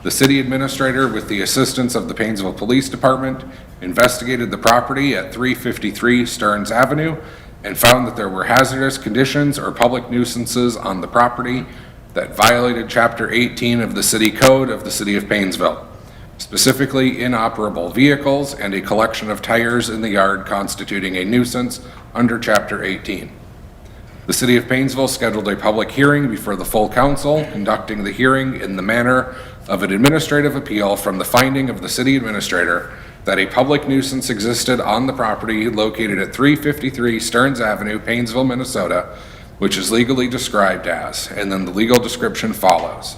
The city administrator, with the assistance of the Painesville Police Department, investigated the property at 353 Stearns Avenue and found that there were hazardous conditions or public nuisances on the property that violated Chapter 18 of the City Code of the City of Painesville, specifically inoperable vehicles and a collection of tires in the yard constituting a nuisance under Chapter 18. The City of Painesville scheduled a public hearing before the full council, conducting the hearing in the manner of an administrative appeal from the finding of the city administrator that a public nuisance existed on the property located at 353 Stearns Avenue, Painesville, Minnesota, which is legally described as, and then the legal description follows.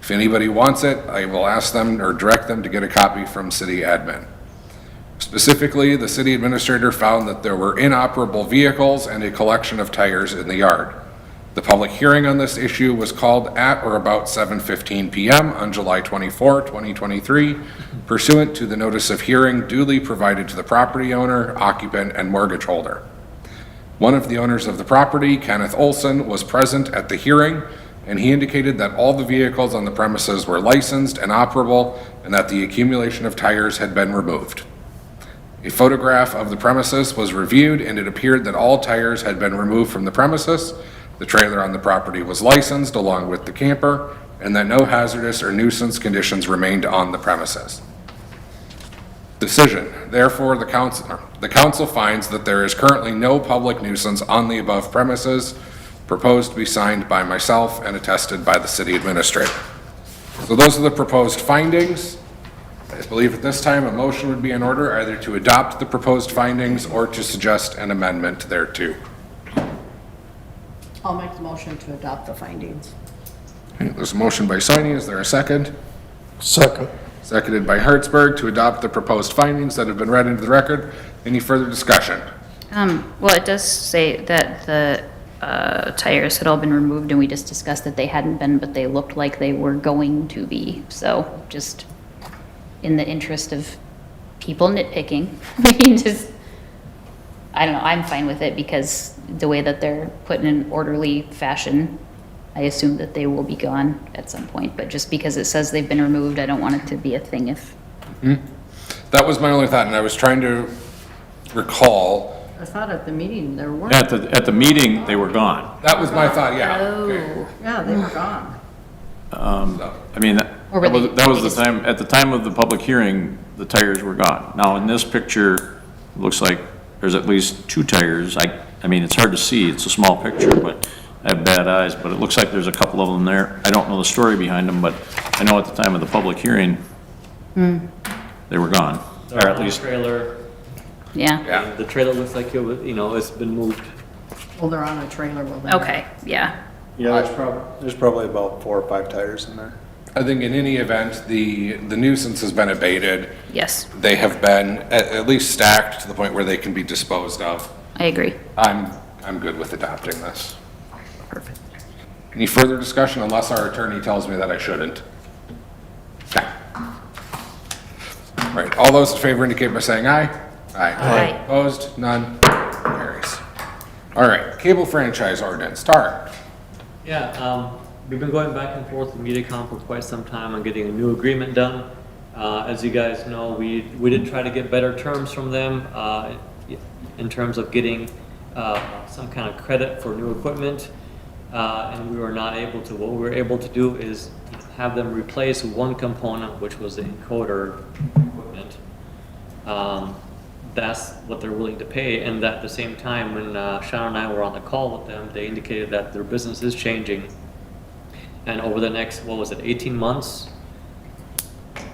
If anybody wants it, I will ask them or direct them to get a copy from city admin. Specifically, the city administrator found that there were inoperable vehicles and a collection of tires in the yard. The public hearing on this issue was called at or about 7:15 PM on July 24, 2023, pursuant to the notice of hearing duly provided to the property owner, occupant, and mortgage holder. One of the owners of the property, Kenneth Olson, was present at the hearing, and he indicated that all the vehicles on the premises were licensed and operable, and that the accumulation of tires had been removed. A photograph of the premises was reviewed, and it appeared that all tires had been removed from the premises. the trailer on the property was licensed along with the camper, and that no hazardous or nuisance conditions remained on the premises. Decision. Therefore, the council finds that there is currently no public nuisance on the above premises, proposed to be signed by myself and attested by the city administrator. So those are the proposed findings. I believe at this time a motion would be in order either to adopt the proposed findings or to suggest an amendment thereto. I'll make the motion to adopt the findings. Okay, there's a motion by Soini. Is there a second? Second. Seconded by Hertzberg to adopt the proposed findings that have been read into the record. Any further discussion? Well, it does say that the tires had all been removed, and we just discussed that they hadn't been, but they looked like they were going to be. So just in the interest of people nitpicking, we can just, I don't know, I'm fine with it because the way that they're put in an orderly fashion, I assume that they will be gone at some point, but just because it says they've been removed, I don't want it to be a thing if, That was my only thought, and I was trying to recall. I thought at the meeting there weren't. At the meeting, they were gone. That was my thought, yeah. Okay. oh, Yeah, they were gone. I mean, Or were they- that was the time, at the time of the public hearing, the tires were gone. Now, in this picture, it looks like there's at least 2 tires. I mean, it's hard to see, it's a small picture, but I have bad eyes, but it looks like there's a couple of them there. I don't know the story behind them, but I know at the time of the public hearing, they were gone, or at least, Trailer, yeah, Yeah. the trailer looks like it was, it's been moved. Well, they're on a trailer. Well, then. okay, yeah. Yeah, there's probably about 4 or 5 tires in there. I think in any event, the nuisance has been abated. Yes, They have been at least stacked to the point where they can be disposed of. I agree. I'm good with adopting this. Perfect. Any further discussion unless our attorney tells me that I shouldn't? Okay. All right, all those in favor indicate by saying aye. Aye. Opposed? None? Carries. All right, cable franchise ordinance. Tara? Yeah, we've been going back and forth with MediaCom for quite some time on getting a new agreement done. As you guys know, we did try to get better terms from them in terms of getting some kind of credit for new equipment, and we were not able to. What we were able to do is have them replace one component, which was the encoder equipment. That's what they're willing to pay, and at the same time, when Sean and I were on the call with them, they indicated that their business is changing, and over the next, 18 months?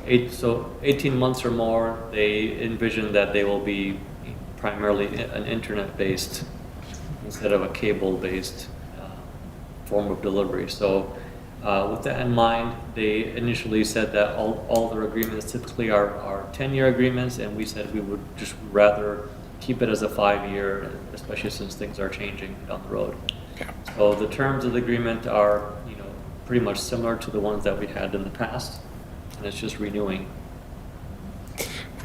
18 months or more, they envision that they will be primarily an internet-based instead of a cable-based form of delivery. So with that in mind, they initially said that all their agreements typically are 10-year agreements, and we said we would just rather keep it as a 5-year, especially since things are changing down the road. So the terms of the agreement are, pretty much similar to the ones that we had in the past, and it's just renewing.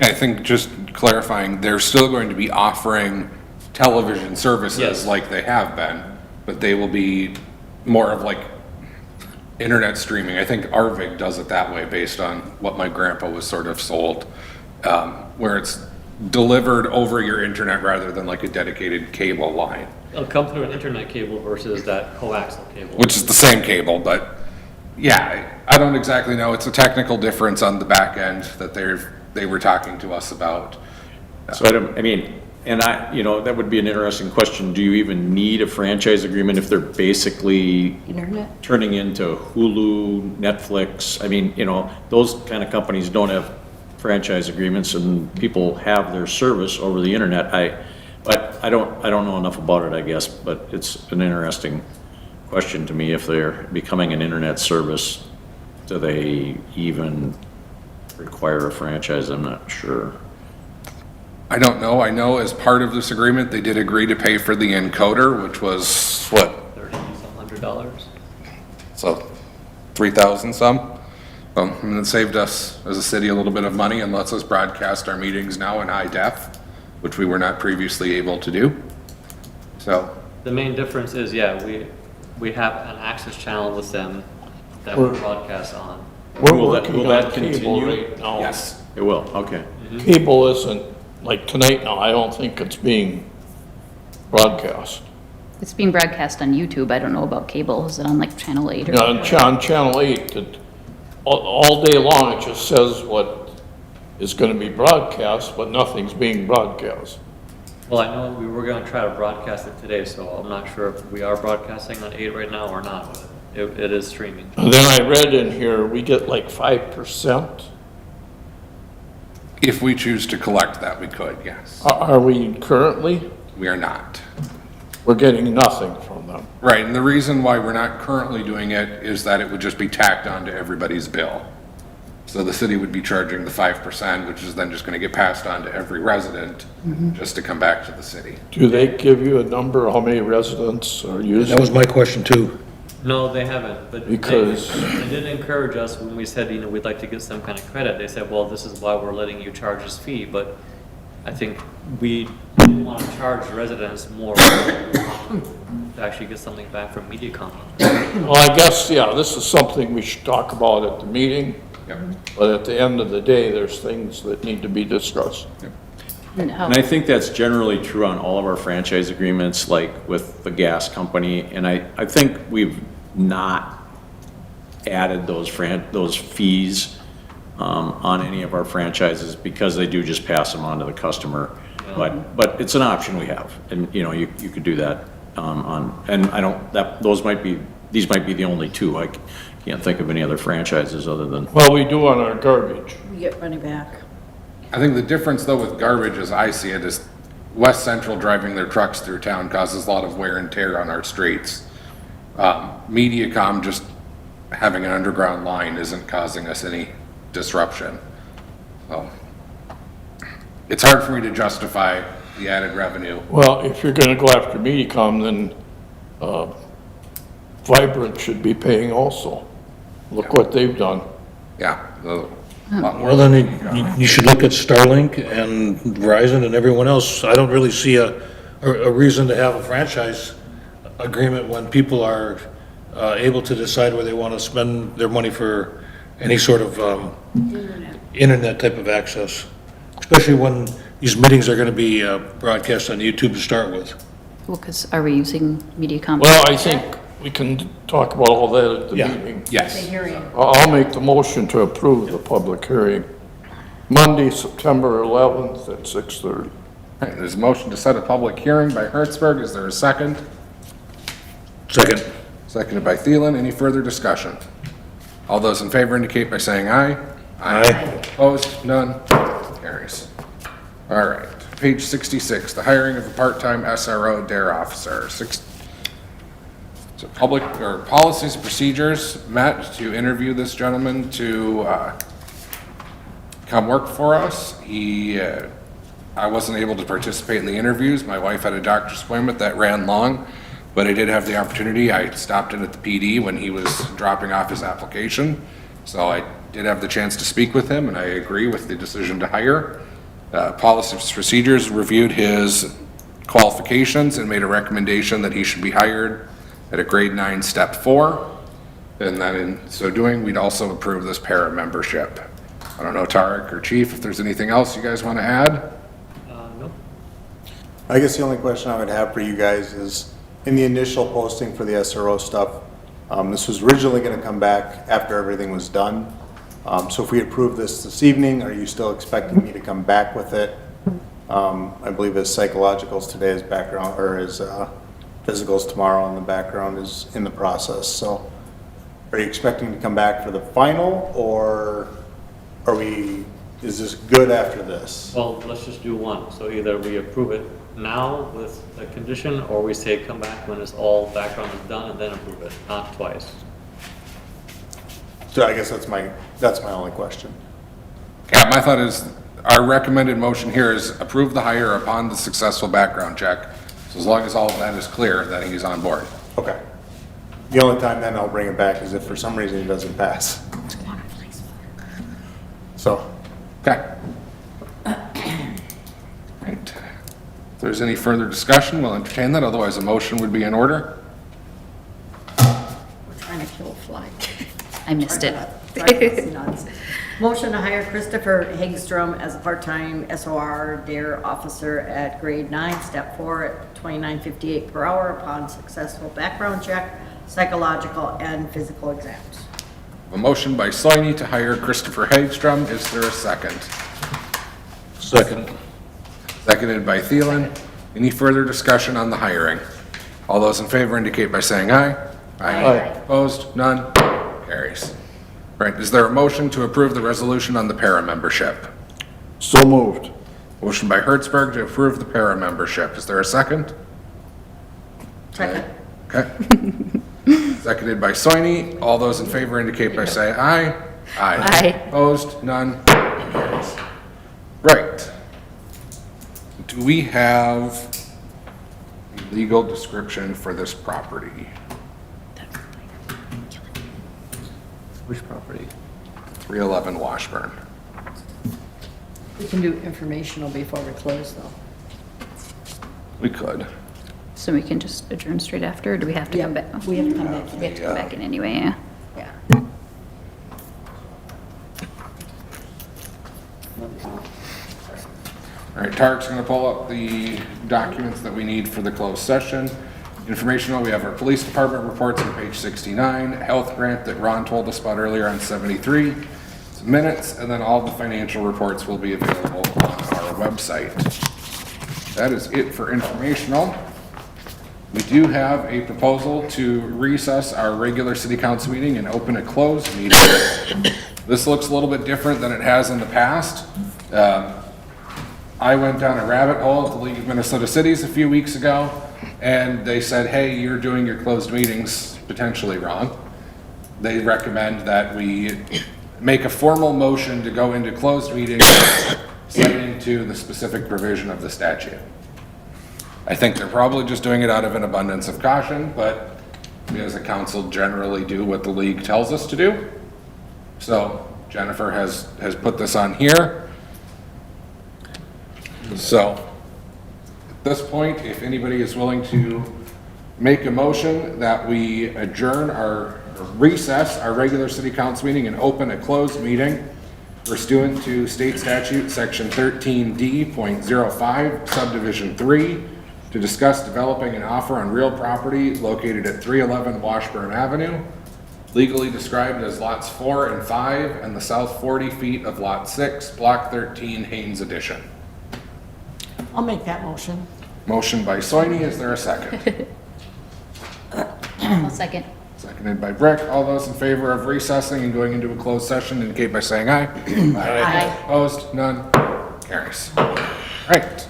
I think just clarifying, they're still going to be offering television services Yes. like they have been, but they will be more of like internet streaming. I think Arvig does it that way based on what my grandpa was sort of sold, where it's delivered over your internet rather than like a dedicated cable line, It'll come through an internet cable versus that coaxial cable. which is the same cable, but yeah, I don't exactly know. It's a technical difference on the back end that they were talking to us about. so that would be an interesting question. Do you even need a franchise agreement if they're basically Internet? turning into Hulu, Netflix? I mean, those kind of companies don't have franchise agreements, and people have their service over the internet. But I don't know enough about it, I guess, but it's an interesting question to me. If they're becoming an internet service, do they even require a franchise? I'm not sure. I don't know. I know as part of this agreement, they did agree to pay for the encoder, which was what? $100. So 3,000 some. And it saved us as a city a little bit of money and lets us broadcast our meetings now in high def, which we were not previously able to do. So, The main difference is, we have an access channel with them that we broadcast on. We're Will that- working will that on cable continue? right now. yes. It will, okay. Cable isn't, like tonight now, I don't think it's being broadcast. It's being broadcast on YouTube. I don't know about cable. Is it on like Channel 8 or? On Channel 8, all day long, it just says what is going to be broadcast, but nothing's being broadcast. Well, I know we were gonna try to broadcast it today, so I'm not sure if we are broadcasting on 8 right now or not, but it is streaming. And then I read in here, we get like 5%. If we choose to collect that, we could, yes. Are we currently? We are not. We're getting nothing from them. Right, and the reason why we're not currently doing it is that it would just be tacked onto everybody's bill. So the city would be charging the 5%, which is then just gonna get passed on to every resident, just to come back to the city. Do they give you a number, how many residents are using? That was my question too. No, they haven't, but Because- they did encourage us when we said, we'd like to get some kind of credit. They said, well, this is why we're letting you charge this fee, but I think we didn't want to charge residents more to actually get something back from MediaCom. Well, I guess, yeah, this is something we should talk about at the meeting, Yep. but at the end of the day, there's things that need to be discussed. And how- And I think that's generally true on all of our franchise agreements, like with the gas company. And I think we've not added those fees on any of our franchises because they do just pass them on to the customer. But it's an option we have, and, you know, you could do that and I don't, these might be the only two. I can't think of any other franchises other than, Well, we do on our garbage. We get money back. I think the difference though with garbage, as I see it, is West Central driving their trucks through town causes a lot of wear and tear on our streets. MediaCom just having an underground line isn't causing us any disruption. So it's hard for me to justify the added revenue. Well, if you're gonna go after MediaCom, then, Vibrant should be paying also. Look what they've done. Yeah. A lot more. Well, then you should look at Starlink and Verizon and everyone else. I don't really see a reason to have a franchise agreement when people are able to decide where they want to spend their money for any sort of internet type of access, especially when these meetings are going to be broadcast on YouTube to start with. Well, because are we using MediaCom? Well, I think we can talk about all that at the Yeah. meeting. Yes. I'll make the motion to approve the public hearing. Monday, September 11th at 6:30. All right, there's a motion to set a public hearing by Hertzberg. Is there a second? Second. Seconded by Thielen. Any further discussion? All those in favor indicate by saying aye. Aye. Opposed? None? Carries. All right, page 66, the hiring of a part-time SRO DARE officer. So public, or policies and procedures met to interview this gentleman to come work for us. I wasn't able to participate in the interviews. My wife had a doctor's appointment that ran long, but I did have the opportunity. I stopped in at the PD when he was dropping off his application. So I did have the chance to speak with him, and I agree with the decision to hire. Policies and procedures reviewed his qualifications and made a recommendation that he should be hired at a grade 9, step 4. And then in so doing, we'd also approve this para membership. I don't know, Tarek or Chief, if there's anything else you guys want to add? Nope. I guess the only question I would have for you guys is, in the initial posting for the SRO stuff, this was originally gonna come back after everything was done. So if we approve this evening, are you still expecting me to come back with it? I believe his psychologicals today, his background, or his physicals tomorrow, and the background is in the process. So are you expecting to come back for the final, or is this good after this? Well, let's just do one. So either we approve it now with a condition, or we say come back when it's all background is done and then approve it, not twice. So I guess that's my only question. Yeah, my thought is, our recommended motion here is approve the hire upon the successful background check. So as long as all of that is clear, then he's on board. Okay. The only time then I'll bring it back is if for some reason it doesn't pass. So, Okay. Right. If there's any further discussion, we'll entertain that. Otherwise, a motion would be in order. We're trying to kill a fly. I missed it. Sorry, nuts. Motion to hire Christopher Hagstrom as a part-time SOR DARE officer at grade 9, step 4 at $29.58 per hour upon successful background check, psychological and physical exams. A motion by Soini to hire Christopher Hagstrom. Is there a second? Second. Seconded by Thielen. Any further discussion on the hiring? All those in favor indicate by saying aye. Aye. Opposed? None? Carries. Right, is there a motion to approve the resolution on the para membership? So moved. Motion by Hertzberg to approve the para membership. Is there a second? Second. Okay. Seconded by Soini. All those in favor indicate by saying aye. Aye. Opposed? None? Carries. Right. Do we have a legal description for this property? Which property? 311 Washburn. We can do informational before we close, though. We could. So we can just adjourn straight after, or do we have to come back? We have to come back. We have to come back in anyway, yeah. Yeah. All right, Tarek's going to pull up the documents that we need for the closed session. Informational, we have our police department reports on page 69, health grant that Ron told us about earlier on 73, some minutes, and then all the financial reports will be available on our website. That is it for informational. We do have a proposal to recess our regular city council meeting and open a closed meeting. This looks a little bit different than it has in the past. I went down a rabbit hole at the League of Minnesota Cities a few weeks ago, and they said, hey, you're doing your closed meetings potentially wrong. They recommend that we make a formal motion to go into closed meetings citing to the specific provision of the statute. I think they're probably just doing it out of an abundance of caution, but we as a council generally do what the league tells us to do. So Jennifer has put this on here. So, at this point, if anybody is willing to make a motion that we adjourn or recess our regular city council meeting and open a closed meeting pursuant to state statute section 13D.05 subdivision 3 to discuss developing an offer on real property located at 311 Washburn Avenue, legally described as lots 4 and 5 and the south 40 feet of lot 6, block 13, Haynes Addition. I'll make that motion. Motion by Soini, is there a second? I'll second. Seconded by Brick. All those in favor of recessing and going into a closed session indicate by saying aye. Aye. Opposed? None? Carries. Right.